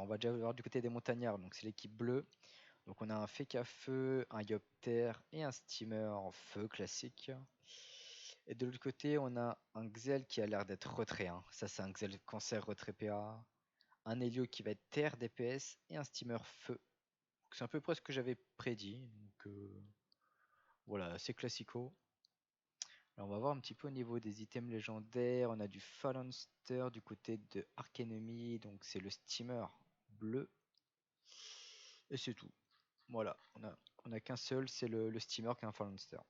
on va déjà voir du côté des montagnards. Donc c'est l'équipe bleue. Donc on a un Feka feu, un Yopter et un Steamer en feu classique. Et de l'autre côté, on a un Xel qui a l'air d'être retrait, hein. Ça, c'est un Xel cancer retrait PA. Un Helio qui va être terre DPS et un Steamer feu. C'est à peu près ce que j'avais prédit. Donc voilà, c'est classico. Alors on va voir un petit peu au niveau des items légendaires. On a du Phalanster du côté de Arc Enemy. Donc c'est le Steamer bleu. Et c'est tout. Voilà, on a qu'un seul, c'est le Steamer qui est un Phalanster.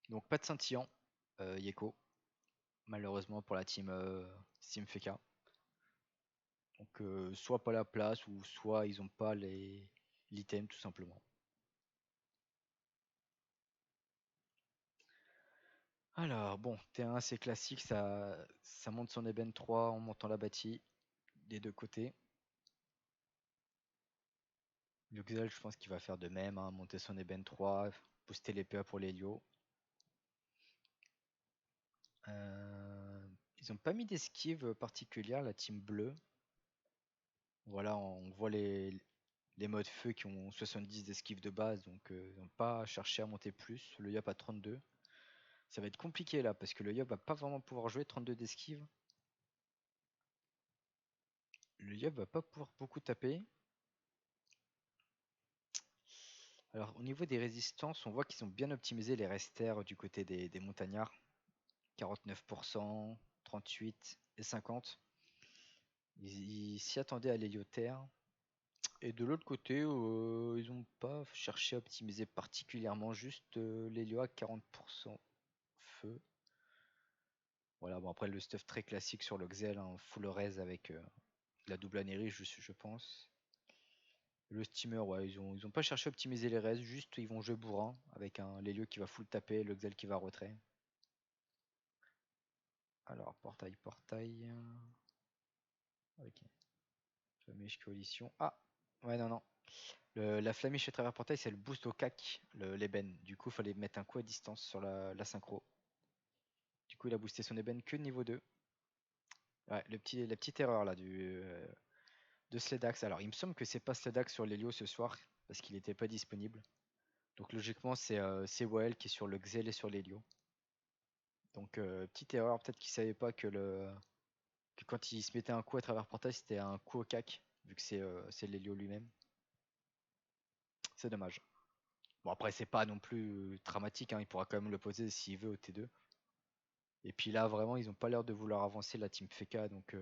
Donc pas de scintillant, Yeko, malheureusement pour la team Feka. Donc soit pas la place ou soit ils ont pas l'item tout simplement. Alors bon, T1 c'est classique, ça monte son ébène 3 en montant la bâtie des deux côtés. Luxel je pense qu'il va faire de même, hein, monter son ébène 3, booster les PA pour l'Helio. Ils ont pas mis d'esquive particulière la team bleue. Voilà, on voit les modes feu qui ont 70 d'esquive de base, donc ils n'ont pas cherché à monter plus. Le Yop a 32. Ça va être compliqué là, parce que le Yop va pas vraiment pouvoir jouer 32 d'esquive. Le Yop va pas pouvoir beaucoup taper. Alors au niveau des résistances, on voit qu'ils ont bien optimisé les resters du côté des montagnards. 49%, 38 et 50. Ils s'y attendaient à l'héliotère. Et de l'autre côté, ils n'ont pas cherché à optimiser particulièrement, juste l'hélio à 40% feu. Voilà, bon après le stuff très classique sur le Xel, hein, full res avec la double anérie, je pense. Le steamer, ouais, ils ont pas cherché à optimiser les res, juste ils vont jouer bourrin avec un l'hélio qui va full taper, le Xel qui va retrait. Alors, portail. Ok. Flamiche coalition. Ah, ouais, non, non. La flamiche à travers portail, c'est le boost au cac, l'ébène. Du coup, il fallait mettre un coup à distance sur la synchro. Du coup, il a boosté son ébène que de niveau 2. Ouais, la petite erreur là de Sledax. Alors, il me semble que c'est pas Sledax sur l'Helio ce soir, parce qu'il n'était pas disponible. Donc, logiquement, c'est Wael qui est sur le Xel et sur l'Helio. Donc, petite erreur, peut-être qu'il savait pas que quand il se mettait un coup à travers portail, c'était un coup au cac, vu que c'est l'Helio lui-même. C'est dommage. Bon, après, c'est pas non plus dramatique, hein, il pourra quand même le poser s'il veut au T2. Et puis là, vraiment, ils ont pas l'air de vouloir avancer la team Feka, donc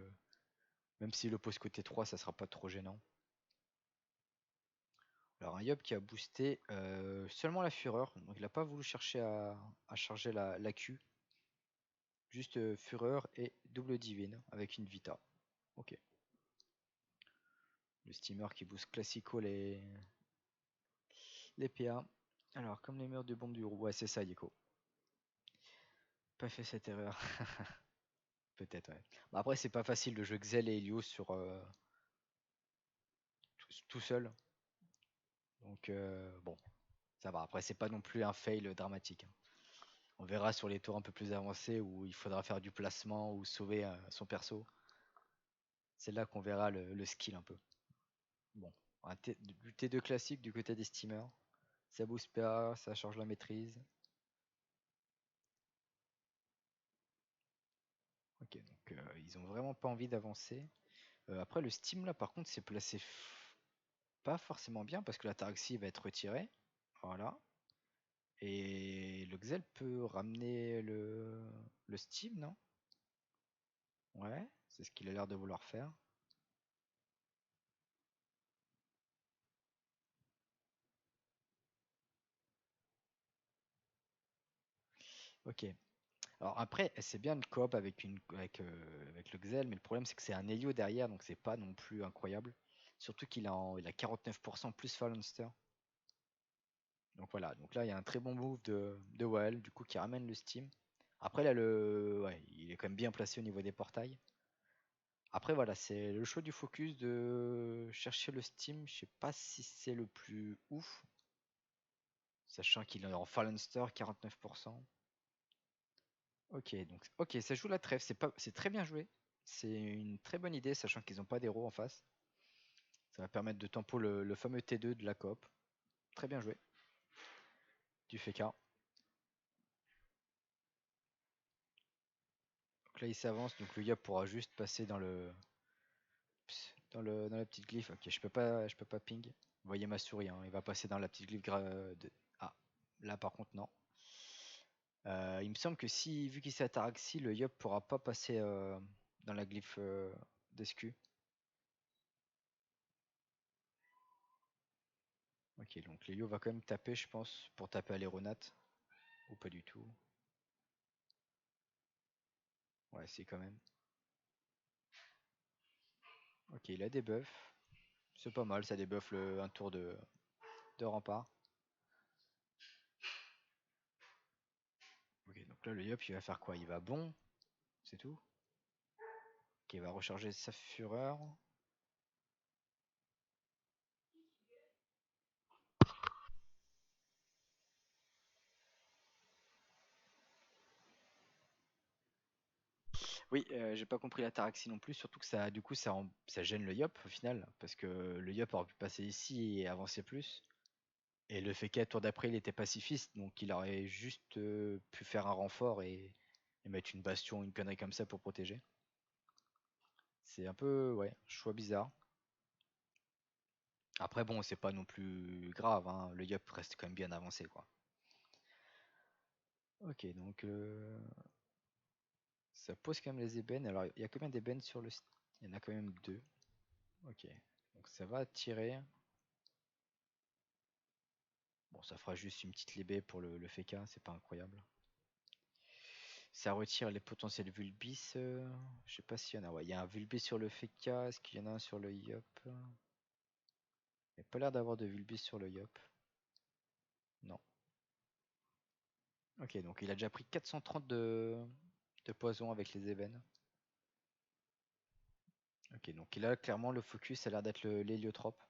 même s'il oppose côté 3, ça sera pas trop gênant. Alors un Yob qui a boosté seulement la fureur, donc il n'a pas voulu chercher à charger la Q. Juste fureur et double divine avec une vita. Ok. Le steamer qui booste classico les PA. Alors comme les murs de bombe du roux, ouais c'est ça Yeko. Pas fait cette erreur. Peut-être ouais. Bah, après c'est pas facile de jouer Xel et Helios sur tout seul. Donc bon, ça va. Après c'est pas non plus un fail dramatique, hein. On verra sur les tours un peu plus avancés où il faudra faire du placement ou sauver son perso. C'est là qu'on verra le skill un peu. Bon, du T2 classique du côté des steamers. Ça booste PA, ça change la maîtrise. Ok, donc ils ont vraiment pas envie d'avancer. Après le steam là par contre c'est placé pas forcément bien parce que la Taraxie va être retirée. Voilà. Et le Xel peut ramener le steam, non? Ouais, c'est ce qu'il a l'air de vouloir faire. Ok. Alors après, c'est bien le coop avec le Xel, mais le problème c'est que c'est un Helio derrière, donc c'est pas non plus incroyable. Surtout il a 49% plus Phalanster. Donc voilà, donc là il y a un très bon move de Wael, du coup qui ramène le Steam. Après là ouais, il est quand même bien placé au niveau des portails. Après voilà, c'est le choix du focus de chercher le Steam, je sais pas si c'est le plus ouf. Sachant qu'il est en Phalanster 49%. Ok, donc ok, ça joue la trêve, c'est très bien joué. C'est une très bonne idée, sachant qu'ils n'ont pas d'héros en face. Ça va permettre de tempo le fameux T2 de la coop. Très bien joué. Du FK. Donc là il s'avance, donc le Yop pourra juste passer dans la petite glyphe. Ok, je peux pas ping. Vous voyez ma souris, hein, il va passer dans la petite glyphe Ah, là par contre non. Il me semble que si, vu qu'il s'est ataraxie, le Yop pourra pas passer dans la glyphe d'escu. Ok, donc Lelio va quand même taper, je pense, pour taper à l'aéronate. Ou pas du tout. Ouais, c'est quand même. Ok, il a des buffs. C'est pas mal, ça débuffe un tour de rempart. Ok, donc là le Yop il va faire quoi? Il va bon, c'est tout. Ok, il va recharger sa fureur. Oui, j'ai pas compris la taraxie non plus, surtout que ça, du coup, ça gêne le Yop au final, parce que le Yop aurait pu passer ici et avancer plus. Et le fait qu'à tour d'après il était pacifiste, donc il aurait juste pu faire un renfort et mettre une bastion, une connerie comme ça pour protéger. C'est un peu, ouais, choix bizarre. Après bon, c'est pas non plus grave, hein, le Yop reste quand même bien avancé, quoi. Ok, donc ça pose quand même les ébènes. Alors il y a combien d'ébènes sur le site? Il y en a quand même deux. Ok, donc ça va tirer. Bon, ça fera juste une petite lébé pour le FK, c'est pas incroyable. Ça retire les potentiels Vulbis. Je sais pas s'il y en a. Ouais, il y a un Vulbis sur le FK. Est-ce qu'il y en a un sur le Yop? Il n'y a pas l'air d'avoir de Vulbis sur le Yop. Non. Ok, donc il a déjà pris 430 de poison avec les ébènes. Ok, donc là, clairement, le focus, ça a l'air d'être l'héliotrope.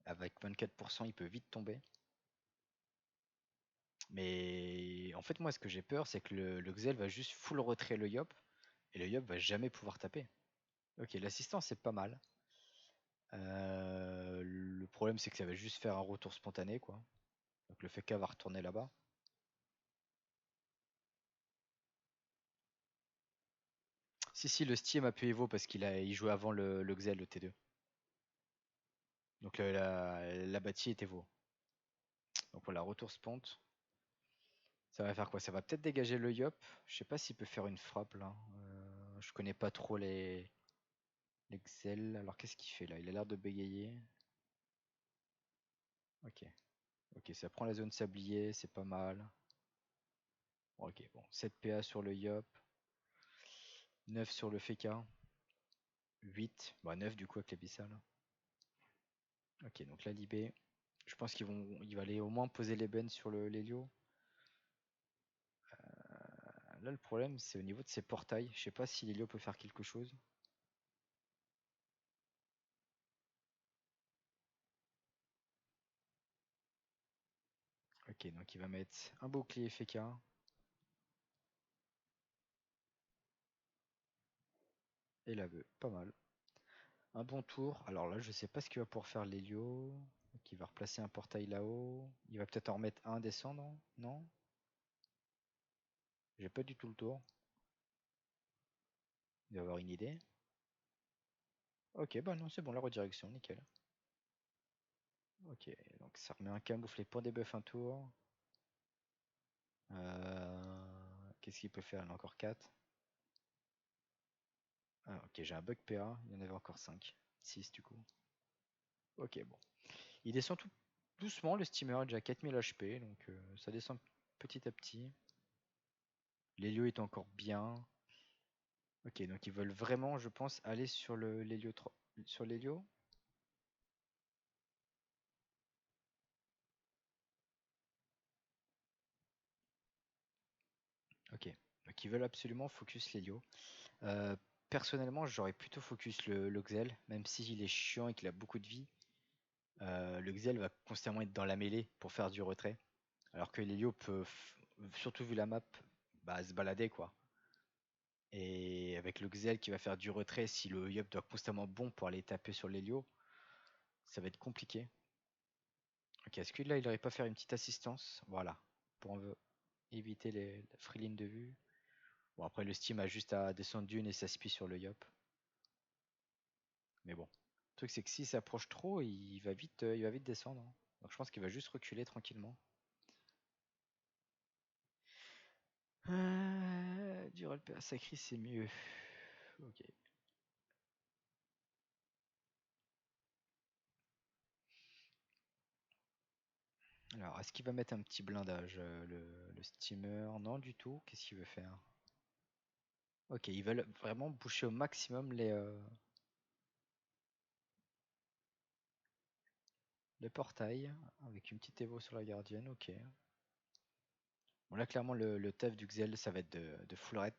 Avec 24%, il peut vite tomber. Mais en fait, moi, ce que j'ai peur, c'est que le Xel va juste full retrait le Yop. Et le Yop va jamais pouvoir taper. Ok, l'assistance, c'est pas mal. Le problème, c'est que ça va juste faire un retour spontané, quoi. Donc le FK va retourner là-bas. Si, le Steam a pu Evo parce il jouait avant le Xel, le T2. Donc la bâtie est Evo. Donc voilà, retour spont. Ça va faire quoi? Ça va peut-être dégager le Yop. Je sais pas s'il peut faire une frappe là. Je connais pas trop les Xel. Alors qu'est-ce qu'il fait là? Il a l'air de bégayer. Ok. Ok, ça prend la zone sablier, c'est pas mal. Ok, bon. 7 PA sur le Yop. 9 sur le Feka. 8. Bah 9 du coup avec l'abyssal. Ok, donc la Libé. Je pense il va aller au moins poser les bennes sur l'Helio. Là le problème c'est au niveau de ses portails. Je sais pas si l'Helio peut faire quelque chose. Ok, donc il va mettre un bouclier Feka. Et l'aveu, pas mal. Un bon tour. Alors là je sais pas ce qu'il va pouvoir faire l'Helio. Donc il va replacer un portail là-haut. Il va peut-être en remettre un descendre. Non? J'ai pas du tout le tour. Il va avoir une idée. Ok, bah non, c'est bon, la redirection, nickel. Ok, donc ça remet un camouflet pour débuff un tour. Qu'est-ce qu'il peut faire? Il en a encore 4. Ah, ok, j'ai un bug PA, il y en avait encore 5. 6 du coup. Ok, bon. Il descend tout doucement, le steamer a déjà 4000 HP, donc ça descend petit à petit. L'Helio est encore bien. Ok, donc ils veulent vraiment, je pense, aller sur l'Helio. Sur l'Helio. Ok, donc ils veulent absolument focus l'Helio. Euh, Personnellement, j'aurais plutôt focus le Xel, même s'il est chiant et qu'il a beaucoup de vie. Le Xel va constamment être dans la mêlée pour faire du retrait. Alors que l'Helio peut, surtout vu la map, bah, se balader quoi. Et avec le Xel qui va faire du retrait, si le Yup doit constamment bon pour aller taper sur l'Helio, ça va être compliqué. Ok, est-ce que là il aurait pas faire une petite assistance? Voilà, pour éviter les freelines de vue. Bon, après le Steam a juste à descendre d'une et s'aspie sur le Yup. Mais bon, le truc c'est que s'il s'approche trop, il va vite descendre, hein. Donc je pense qu'il va juste reculer tranquillement. Du roleplay sacré, c'est mieux. Ok. Alors, est-ce qu'il va mettre un petit blindage, le steamer? Non, du tout. Qu'est-ce qu'il veut faire? Ok, ils veulent vraiment boucher au maximum les portails avec une petite évo sur la gardienne. Ok. Bon, là, clairement, le taf du Xel, ça va être de full ret.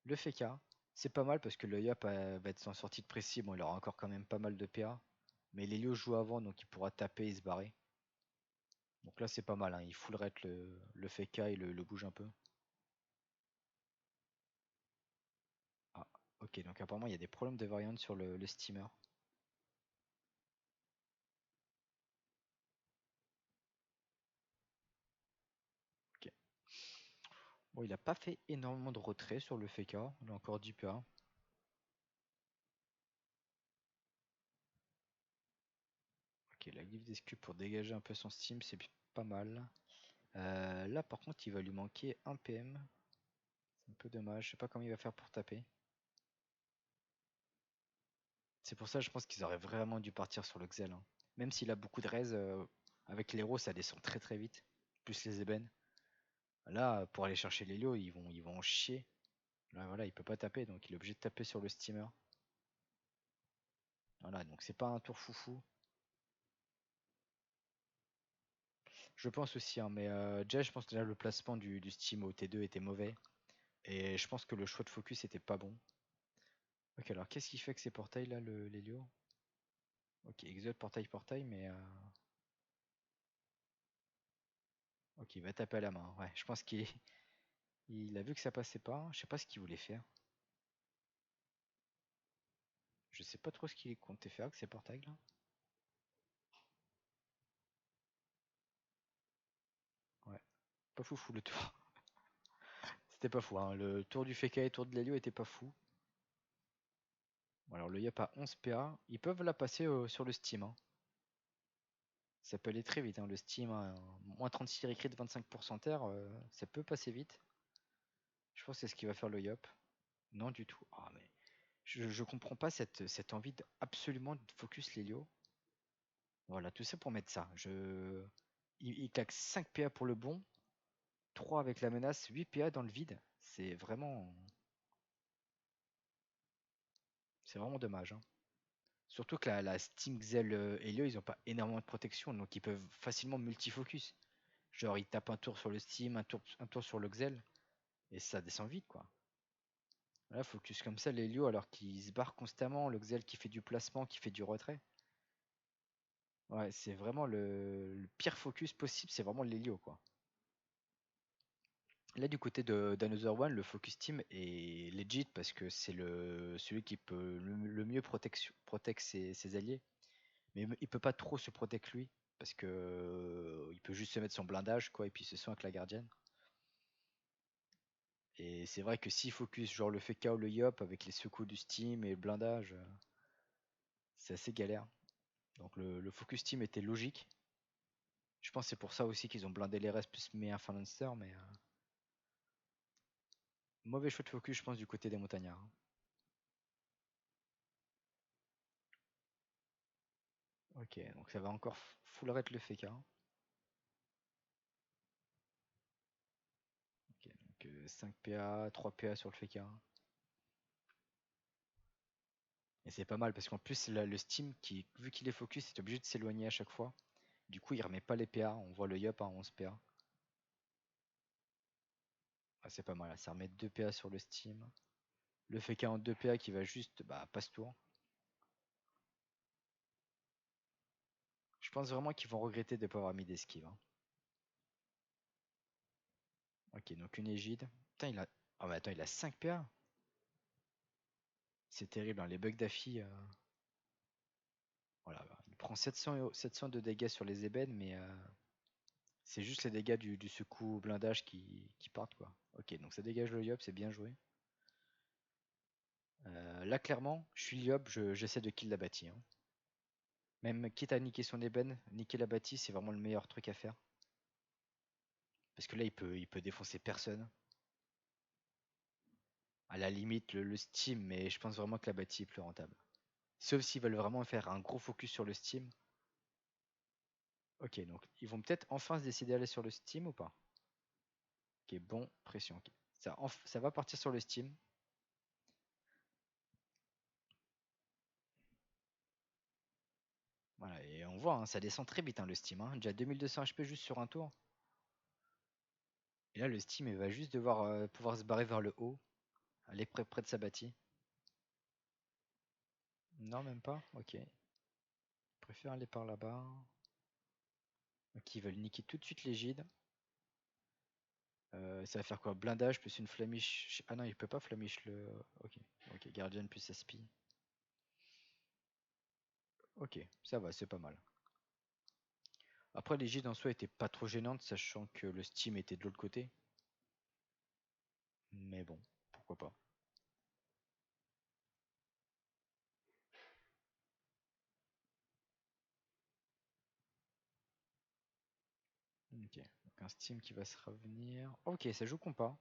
Le Feka, c'est pas mal parce que le Yap va être en sortie de précis. Bon, il aura encore quand même pas mal de PA. Mais l'Helio joue avant, donc il pourra taper et se barrer. Donc là, c'est pas mal, hein. Il full ret le Feka et le bouge un peu. Ah, ok, donc apparemment, il y a des problèmes de variante sur le steamer. Ok. Bon, il a pas fait énormément de retrait sur le Feka. Il a encore 10 PA. Ok, la glyphe d'escu pour dégager un peu son steam, c'est pas mal. Là, par contre, il va lui manquer un PM. C'est un peu dommage. Je sais pas comment il va faire pour taper. C'est pour ça, je pense qu'ils auraient vraiment dû partir sur le Xel, hein. Même s'il a beaucoup de raise, avec l'héros, ça descend très très vite. Plus les ébènes. Là, pour aller chercher l'Helio, ils vont en chier. Là, voilà, il peut pas taper, donc il est obligé de taper sur le steamer. Voilà, donc c'est pas un tour foufou. Je pense aussi, hein, mais déjà, je pense que là, le placement du steam au T2 était mauvais. Et je pense que le choix de focus était pas bon. Ok, alors qu'est-ce qui fait que ces portails là, l'Helio? Ok, exode portail, mais ok, il va taper à la main. Ouais, je pense il a vu que ça passait pas. Je sais pas ce qu'il voulait faire. Je sais pas trop ce qu'il comptait faire avec ces portails là. Ouais, pas foufou le tour. C'était pas fou, hein. Le tour du Feka et tour de l'Helio était pas fou. Bon, alors le Yap a 11 PA. Ils peuvent la passer sur le Steam, hein. Ça peut aller très vite, hein. Le Steam, hein, moins 36 recrit de 25% terre, ça peut passer vite. Je pense que c'est ce qu'il va faire le Yop. Non du tout. Ah mais je comprends pas cette envie absolument de focus l'Helio. Voilà, tout ça pour mettre ça. Il claque 5 PA pour le bon, 3 avec la menace, 8 PA dans le vide. C'est vraiment dommage, hein. Surtout que la Steam Xel Helio, ils ont pas énormément de protection, donc ils peuvent facilement multifocus. Genre ils tapent un tour sur le Steam, un tour sur le Xel, et ça descend vite quoi. Là, focus comme ça l'Helio alors qu'il se barre constamment, le Xel qui fait du placement, qui fait du retrait. Ouais, c'est vraiment le pire focus possible, c'est vraiment l'Helio quoi. Là, du côté de d'Another One, le focus team est legit parce que c'est celui qui peut le mieux protect ses alliés. Mais il peut pas trop se protect lui parce que il peut juste se mettre son blindage quoi et puis se soin avec la gardienne. Et c'est vrai que s'il focus genre le FK ou le Yop avec les secours du Steam et le blindage, c'est assez galère. Donc le focus team était logique. Je pense que c'est pour ça aussi qu'ils ont blindé les restes plus mis un Lancer, mais mauvais choix de focus je pense du côté des montagnards, hein. Ok, donc ça va encore full red le FK. Ok, donc 5 PA, 3 PA sur le FK. Et c'est pas mal parce qu'en plus là, le Steam, vu qu'il est focus, est obligé de s'éloigner à chaque fois. Du coup, il remet pas les PA. On voit le Yup à 11 PA. Ah, c'est pas mal, là. Ça remet 2 PA sur le Steam. Le FK en 2 PA qui va juste passe-tour. Je pense vraiment qu'ils vont regretter de ne pas avoir mis d'esquive, hein. Ok, donc une égide. Putain, Oh mais attends, il a 5 PA. C'est terrible, hein, les bugs d'affi. Voilà, il prend 700 de dégâts sur les ébènes, mais c'est juste les dégâts du secou blindage qui partent quoi. Ok, donc ça dégage le Yop, c'est bien joué. Là clairement, je suis Yop, j'essaie de kill la bâtie, hein. Même quitte à niquer son ébène, niquer la bâtie, c'est vraiment le meilleur truc à faire. Parce que là, il peut défoncer personne. À la limite, le Steam, mais je pense vraiment que la bâtie est plus rentable. Sauf s'ils veulent vraiment faire un gros focus sur le Steam. Ok, donc ils vont peut-être enfin se décider à aller sur le Steam ou pas? Ok, bon, pression. Ok. Ça va partir sur le Steam. Voilà, et on voit, hein, ça descend très vite, hein, le Steam, hein. Déjà 2200 HP juste sur un tour. Et là, le Steam, il va juste devoir pouvoir se barrer vers le haut. Aller près de sa bâtie. Non, même pas. Ok. Je préfère aller par là-bas. Ok, ils veulent niquer tout de suite l'égide. Ça va faire quoi? Blindage plus une flamiche. Ah non, il peut pas flamiche le. Ok. Ok, Guardian plus Aspi. Ok, ça va, c'est pas mal. Après, l'égide en soi était pas trop gênante, sachant que le Steam était de l'autre côté. Mais bon, pourquoi pas. Ok, donc un Steam qui va se revenir. Ok, ça joue compas.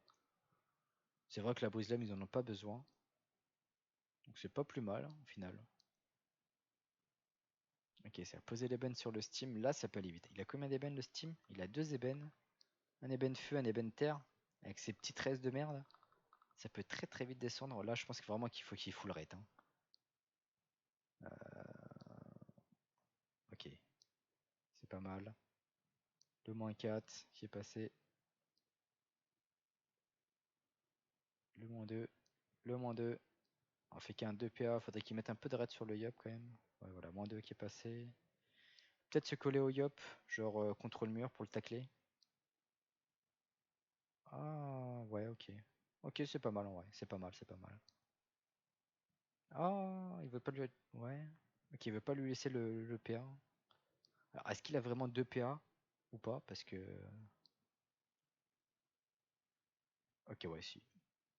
C'est vrai que la brise lame, ils en ont pas besoin. Donc c'est pas plus mal, hein, au final. Ok, ça a posé l'ébène sur le Steam. Là, ça peut aller vite. Il a combien d'ébènes le Steam? Il a deux ébènes. Un ébène feu, un ébène terre. Avec ses petites restes de merde. Ça peut très très vite descendre. Là, je pense que vraiment qu'il faut qu'il full rate, hein. Ok, c'est pas mal. Le moins 4 qui est passé. Le moins 2. Le moins 2. On fait qu'un 2 PA. Faudrait qu'il mette un peu de raid sur le Yop quand même. Ouais, voilà, moins 2 qui est passé. Peut-être se coller au Yop. Genre contre le mur pour le tacler. Ah, ouais, ok. Ok, c'est pas mal en vrai. C'est pas mal, c'est pas mal. Ah, il veut pas lui. Ouais. Ok, il veut pas lui laisser le PA. Alors, est-ce qu'il a vraiment 2 PA ou pas? Parce que. Ok, ouais, si.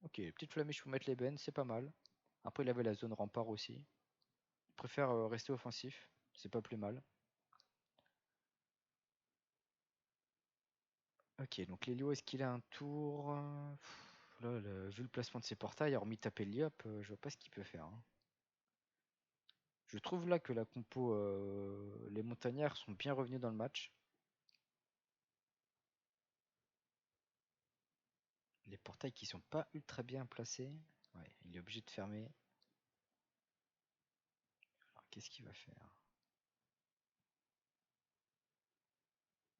Ok, petite flamiche pour mettre les bennes, c'est pas mal. Après, il avait la zone rempart aussi. Il préfère rester offensif, c'est pas plus mal. Ok, donc Lélio, est-ce qu'il a un tour? Là, vu le placement de ses portails, hormis taper Liop, je vois pas ce qu'il peut faire, hein. Je trouve là que la compo, les montagnards sont bien revenus dans le match. Les portails qui sont pas ultra bien placés. Ouais, il est obligé de fermer. Alors, qu'est-ce qu'il va faire?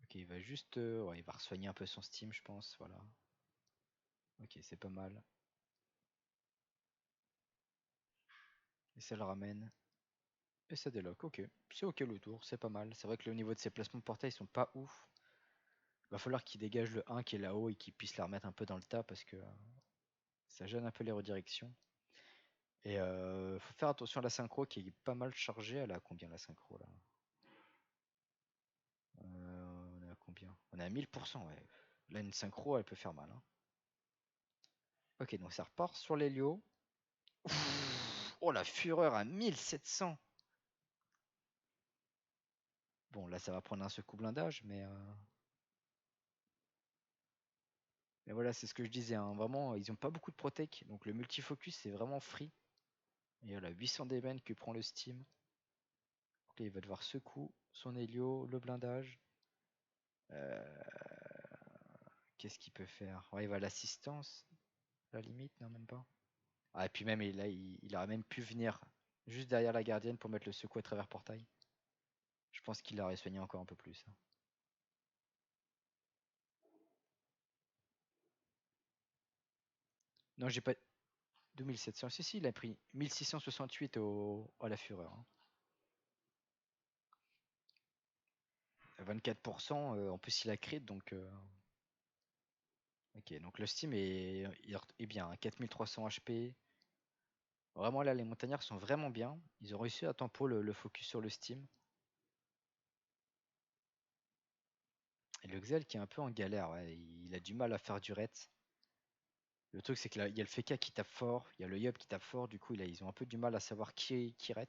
Ok, il va juste. Ouais, il va soigner un peu son Steam, je pense. Voilà. Ok, c'est pas mal. Et ça le ramène. Et ça déloque. Ok, c'est ok le tour, c'est pas mal. C'est vrai que le niveau de ses placements de portail sont pas ouf. Va falloir qu'il dégage le 1 qui est là-haut et qu'il puisse la remettre un peu dans le tas parce que ça gêne un peu les redirections. Et faut faire attention à la synchro qui est pas mal chargée. Elle a combien la synchro là? On est à combien? On est à 1000%, ouais. Là, une synchro, elle peut faire mal, hein. Ok, donc ça repart sur l'Helio. Oh, la fureur à 1700. Bon, là, ça va prendre un secou blindage, mais voilà, c'est ce que je disais, hein. Vraiment, ils ont pas beaucoup de protec, donc le multifocus, c'est vraiment free. Et voilà, 800 d'ébène que prend le Steam. Donc là, il va devoir secou son Helio, le blindage. Euh, Qu'est-ce qu'il peut faire? Ouais, il va à l'assistance, à la limite, non, même pas. Ah, et puis même, là, il aurait même pu venir juste derrière la gardienne pour mettre le secou à travers portail. Je pense qu'il aurait soigné encore un peu plus, hein. Non, j'ai pas. 2700, si, si, il a pris 1668 à la fureur, hein. 24%, en plus il a crit, donc Ok, donc le Steam est bien, 4300 HP. Vraiment là, les montagnards sont vraiment bien. Ils ont réussi à tempo le focus sur le Steam. Et le Xel qui est un peu en galère, ouais, il a du mal à faire du ret. Le truc c'est que là, il y a le FK qui tape fort, il y a le Yup qui tape fort, du coup ils ont un peu du mal à savoir qui ret.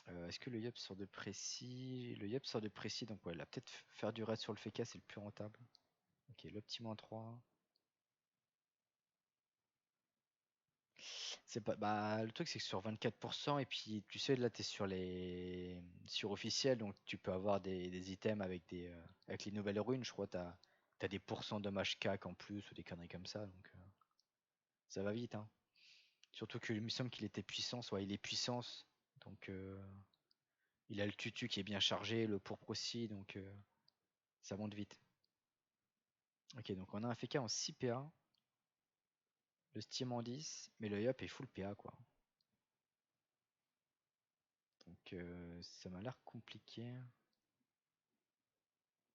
Est-ce que le Yup sort de précis? Le Yup sort de précis, donc ouais, là peut-être faire du ret sur le FK c'est le plus rentable. Ok, l'optimum 3. C'est pas, bah, le truc c'est que sur 24%, et puis tu sais, là t'es sur officiel, donc tu peux avoir des items avec les nouvelles runes, je crois, t'as des pourcents de dommage CAC en plus, ou des conneries comme ça, donc ça va vite, hein. Surtout que il me semble qu'il était puissance, ouais, il est puissance, donc il a le tutu qui est bien chargé, le pourpre aussi, donc ça monte vite. Ok, donc on a un FK en 6 PA, le Steam en 10, mais le Yup est full PA quoi. Donc ça m'a l'air compliqué.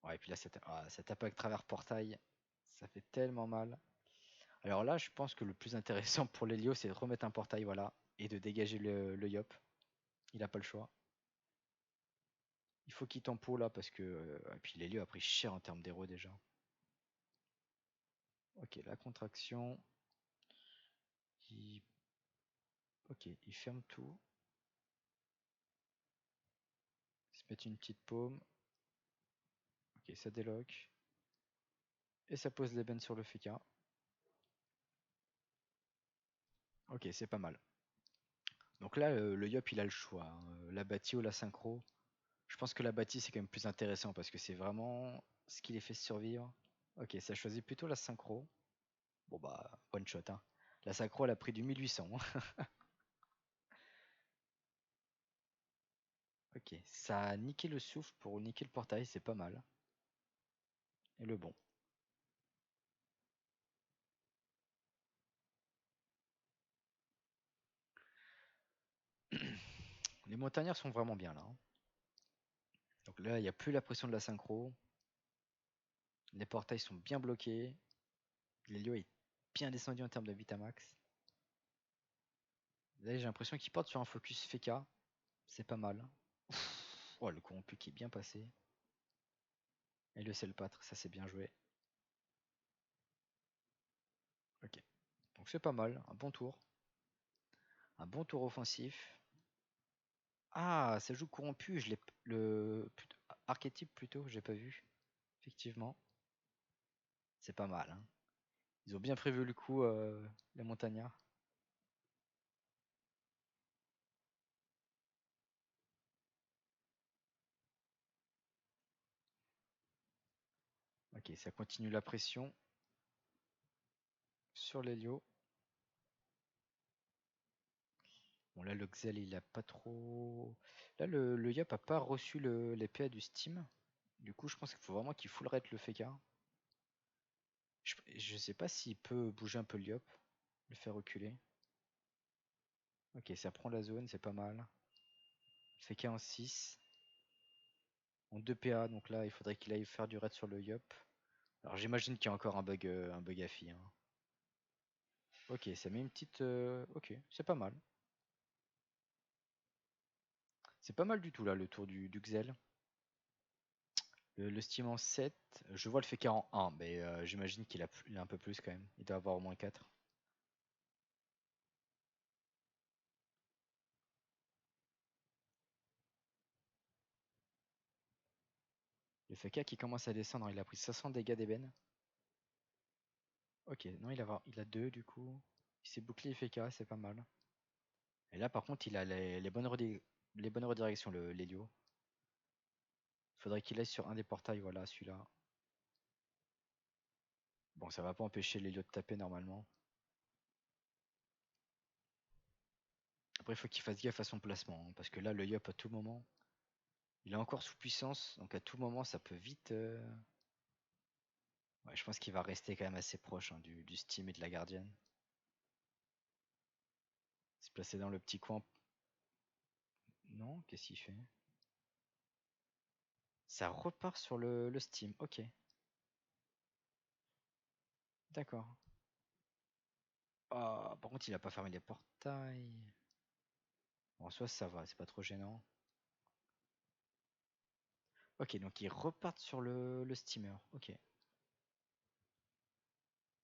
Ouais, et puis là, ça tape avec travers portail. Ça fait tellement mal. Alors là, je pense que le plus intéressant pour l'Helio, c'est de remettre un portail, voilà, et de dégager le Yop. Il a pas le choix. Il faut qu'il tempo là, parce que. Et puis l'Helio a pris cher en termes d'héros déjà. Ok, la contraction. Il... Ok, il ferme tout. Il se met une petite paume. Ok, ça déloque. Et ça pose l'ébène sur le FK. Ok, c'est pas mal. Donc là, le Yop, il a le choix, hein. La bâtie ou la synchro. Je pense que la bâtie, c'est quand même plus intéressant parce que c'est vraiment ce qui les fait survivre. Ok, ça choisit plutôt la synchro. Bon bah, one shot, hein. La synchro, elle a pris du 1800, hein. Ok, ça a niqué le souffle pour niquer le portail, c'est pas mal. Et le bon. Les montagnards sont vraiment bien là, hein. Donc là, il n'y a plus la pression de la synchro. Les portails sont bien bloqués. L'Helio est bien descendu en termes de Vitamax. Là, j'ai l'impression qu'il porte sur un focus FK. C'est pas mal. Oh, le corrompu qui est bien passé. Et le Selpatre, ça c'est bien joué. Ok. Donc c'est pas mal, un bon tour. Un bon tour offensif. Ah, ça joue corrompu, je l'ai archétype plutôt, j'ai pas vu. Effectivement, c'est pas mal, hein. Ils ont bien prévu le coup, les montagnards. Ok, ça continue la pression sur l'Helio. Bon là le Xel il a pas trop. Là le Yap a pas reçu les PA du Steam. Du coup je pense qu'il faut vraiment qu'il full rate le FK. Je sais pas s'il peut bouger un peu le Yop, le faire reculer. Ok, ça prend la zone, c'est pas mal. FK en 6. En 2 PA, donc là il faudrait qu'il aille faire du raid sur le Yop. Alors j'imagine qu'il y a encore un bug AFI, hein. Ok, ça met une petite. Ok, c'est pas mal. C'est pas mal du tout là, le tour du Xel. Le Steam en 7. Je vois le fait 41, mais j'imagine il a un peu plus quand même. Il doit avoir au moins 4. Le FK qui commence à descendre, il a pris 500 dégâts d'ébène. Ok, non, il a 2 du coup. Il s'est bouclé FK, c'est pas mal. Et là par contre, il a les bonnes redirections, l'Helio. Faudrait qu'il aille sur un des portails, voilà, celui-là. Bon, ça va pas empêcher l'Helio de taper normalement. Après, il faut qu'il fasse gaffe à son placement, hein, parce que là, le Yop, à tout moment, il est encore sous puissance, donc à tout moment, ça peut vite. Ouais, je pense qu'il va rester quand même assez proche, hein, du Steam et de la gardienne. Se placer dans le petit coin. Non, qu'est-ce qu'il fait? Ça repart sur le Steam, ok. D'accord. Ah, par contre, il a pas fermé les portails. Bon, en soi, ça va, c'est pas trop gênant. Ok, donc ils repartent sur le steamer, ok.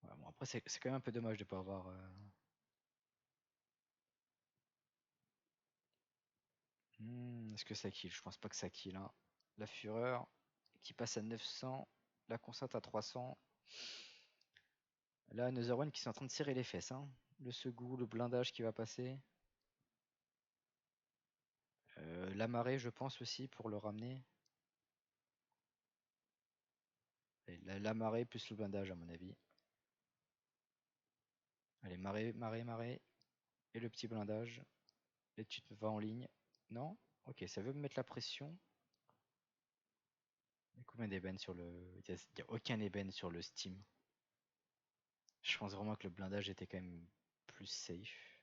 Ouais, bon, après, c'est quand même un peu dommage de pas avoir. Est-ce que ça kill? Je pense pas que ça kill, hein. La fureur qui passe à 900, la constante à 300. Là, Another One qui sont en train de serrer les fesses, hein. Le secou, le blindage qui va passer. La marée, je pense aussi, pour le ramener. Et la marée plus le blindage, à mon avis. Allez, marée, marée, marée. Et le petit blindage. Et tu te vas en ligne. Non? Ok, ça veut me mettre la pression. Il y a combien d'ébènes sur le. Il y a aucun ébène sur le Steam. Je pense vraiment que le blindage était quand même plus safe.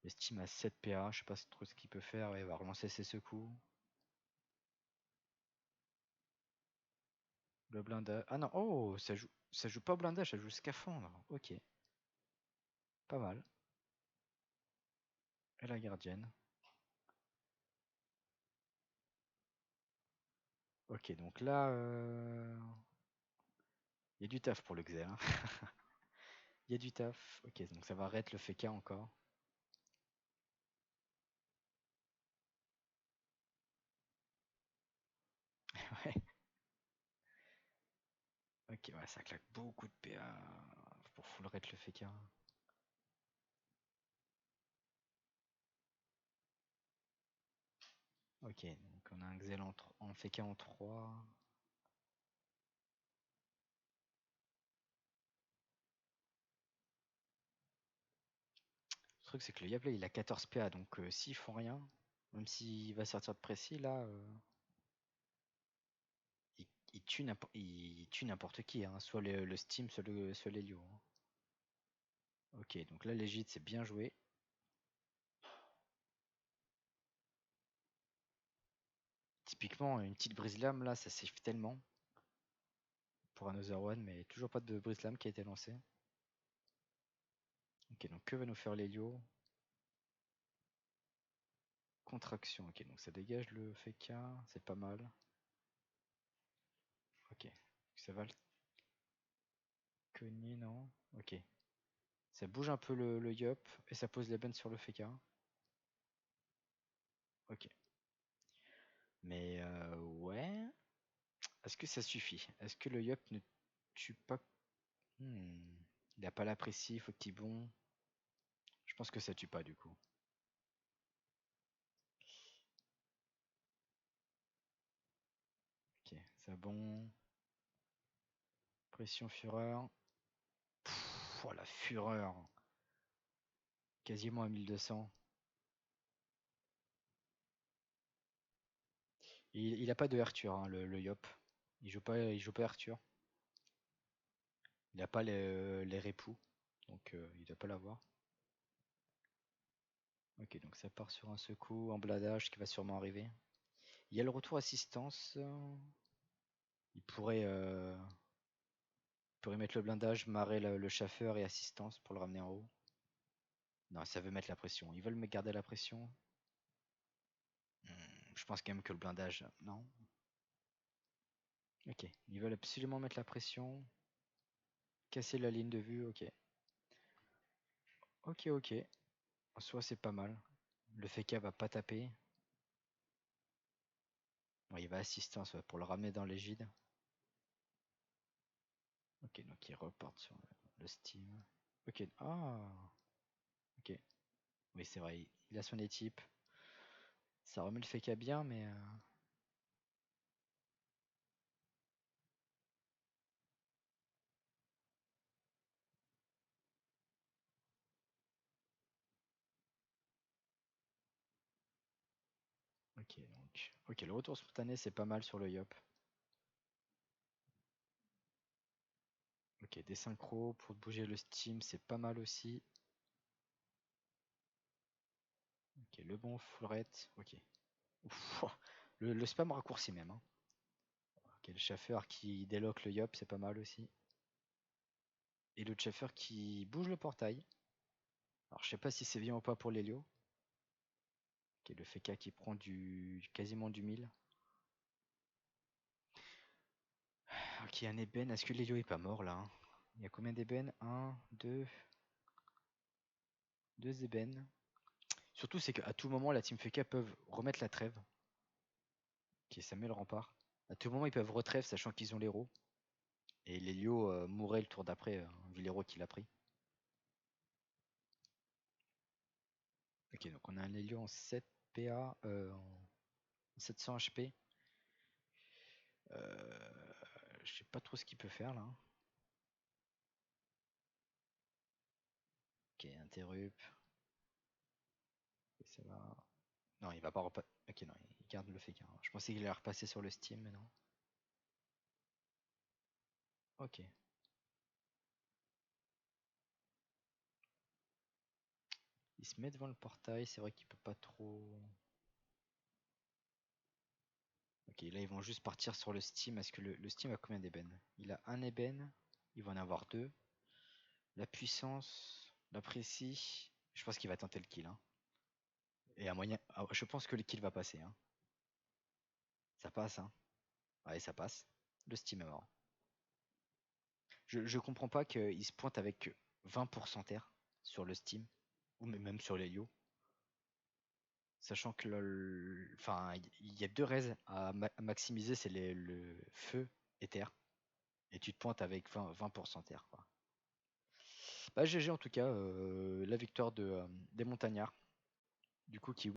Le Steam a 7 PA, je sais pas trop ce qu'il peut faire. Il va relancer ses secours. Le blindage. Ah non, oh, ça joue pas au blindage, ça joue scaphandre. Ok, pas mal. Et la gardienne. Ok, donc là, il y a du taf pour le Xel, hein. Il y a du taf. Ok, donc ça va arrêter le FK encore. Ouais. Ok, ouais, ça claque beaucoup de PA pour full rate le FK. Ok, donc on a un Xel en FK en 3. Le truc, c'est que le Yaplay il a 14 PA, donc s'ils font rien, même s'il va sortir de précis, là, il, il tue n'importe qui, hein, soit le Steam, soit l'Helio, hein. Ok, donc là, l'Égide, c'est bien joué. Typiquement, une petite brise-lame, là, ça save tellement pour Another One, mais toujours pas de brise-lame qui a été lancée. Ok, donc que va nous faire l'Helio? Contraction, ok, donc ça dégage le FK, c'est pas mal. Ok, ça va le cogner, non? Ok, ça bouge un peu le Yup et ça pose les bennes sur le FK. Ok, mais ouais, est-ce que ça suffit? Est-ce que le Yup ne tue pas? Hmm, il a pas l'apprécie, faut qu'il bon. Je pense que ça tue pas du coup. Ok, ça bon. Pression fureur. Oh la fureur. Quasiment à 1200. Il a pas de Arthur, hein, le Yop. Il joue pas Arthur. Il a pas les répoux. Donc il doit pas l'avoir. Ok, donc ça part sur un secou, en bladage qui va sûrement arriver. Il y a le retour assistance. Il pourrait mettre le blindage, marrer le chauffeur et assistance pour le ramener en haut. Non, ça veut mettre la pression. Ils veulent me garder la pression. Je pense quand même que le blindage. Non. Ok. Ils veulent absolument mettre la pression. Casser la ligne de vue. Ok. Ok, ok. En soi, c'est pas mal. Le FK va pas taper. Bon, il va assistance ouais, pour le ramener dans l'égide. Ok, donc il reporte sur le Steam. Ok. Ah. Ok. Oui, c'est vrai. Il a son équipe. Ça remet le FK bien, mais. Ok, donc. Ok, le retour spontané, c'est pas mal sur le Yop. Ok, des synchros pour bouger le Steam, c'est pas mal aussi. Ok, Ok, le bon full rate. Ok. Ouf, le spam raccourci même. Hein. Ok, le chaffeur qui déloque le yop, c'est pas mal aussi. Et le chaffeur qui bouge le portail. Alors je sais pas si c'est bien ou pas pour l'Helio. Ok, le FK qui prend quasiment du 1000. Ok, un ébène. Est-ce que l'Helio est pas mort là? Hein. Il y a combien d'ébènes? 1, 2. 2 ébènes. Surtout c'est qu'à tout moment la team FK peuvent remettre la trêve. Ok, ça met le rempart. À tout moment ils peuvent retrêve sachant qu'ils ont l'héros. Et l'Helio mourrait le tour d'après, vu l'héros qu'il a pris. Ok, donc on a un Helio en 7 PA, en 700 HP. Je sais pas trop ce qu'il peut faire là. Ok, interrupt. Et ça va. Non, il va pas repasser. Ok, non, il garde le FK. Hein. Je pensais qu'il allait repasser sur le Steam, mais non. Ok. Il se met devant le portail, c'est vrai qu'il peut pas trop. Ok, là ils vont juste partir sur le Steam. Est-ce que le Steam a combien d'ébènes? Il a un ébène, il va en avoir deux. La puissance, la précis. Je pense qu'il va tenter le kill. Hein. Et à moyen. Ah, je pense que le kill va passer. Hein. Ça passe, hein. Ouais, ça passe. Le Steam est mort. Je comprends pas qu'il se pointe avec 20% terre sur le Steam, ou même sur l'Helio. Sachant que enfin, il y a deux raises à maximiser, c'est le feu et terre. Et tu te pointes avec 20% terre. Quoi. Bah, GG en tout cas, la victoire des montagnards. Du coup, qui